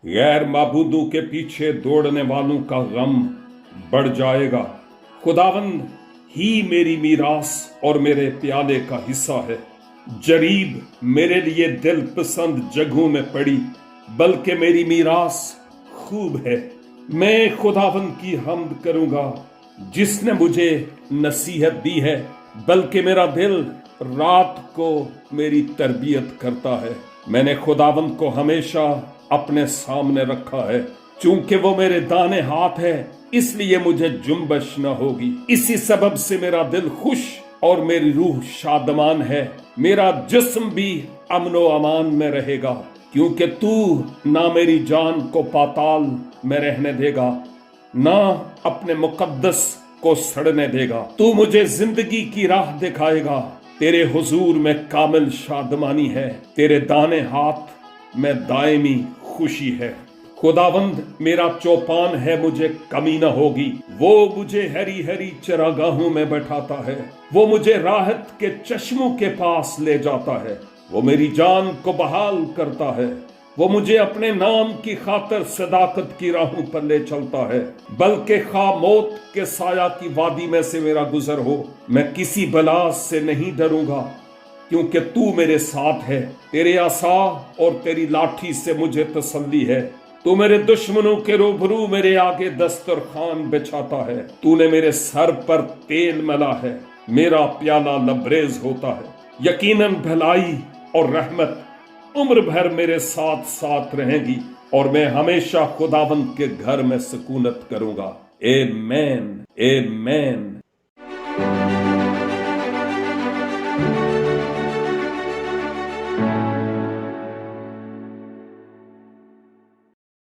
गैर माबूदों के पीछे दौड़ने वालों का गम बढ़ जाएगा। खुदावंद ही मेरी मीरास और मेरे प्याले का हिस्सा है। जरीब मेरे लिए दिल पसंद जगहों में पड़ी, बल्कि मेरी मीरास खूब है। मैं खुदावंद की हम्द करूंगा जिसने मुझे नसीहत दी है, बल्कि मेरा दिल रात को मेरी तरबियत करता है। मैंने खुदावंद को हमेशा अपने सामने रखा है, चूंकि वो मेरे दाने हाथ है, इसलिए मुझे जुम्बश न होगी। इसी सबब से मेरा दिल खुश और मेरी रूह शादमान है। मेरा जिस्म भी अमनो अमान में रहेगा, क्योंकि तू ना मेरी जान को पाताल में रहने देगा, ना अपने मुकद्दस को सड़ने देगा। तू मुझे जिंदगी की राह दिखाएगा। तेरे हुजूर में कामिल शादमानी है, तेरे दाने हाथ में दायमी खुशी है। खुदावंद मेरा चौपान है, मुझे कमी न होगी। वो मुझे हरी हरी चरागाहों में बैठाता है, वो मुझे राहत के चश्मों के पास ले जाता है। वो मेरी जान को बहाल करता है, वो मुझे अपने नाम की खातिर सदाकत की राहों पर ले चलता है। बल्कि खा मौत के साया की वादी में से मेरा गुजर हो, मैं किसी बला से नहीं डरूंगा, क्योंकि तू मेरे साथ है। तेरे आसा और तेरी लाठी से मुझे तसल्ली है। तू मेरे दुश्मनों के रूबरू मेरे आगे दस्तरखान बिछाता है। तूने मेरे सर पर तेल मला है, मेरा प्याला लबरेज होता है। यकीनन भलाई और रहमत उम्र भर मेरे साथ साथ रहेंगी, और मैं हमेशा खुदावंद के घर में सुकूनत करूंगा। आमीन, आमीन।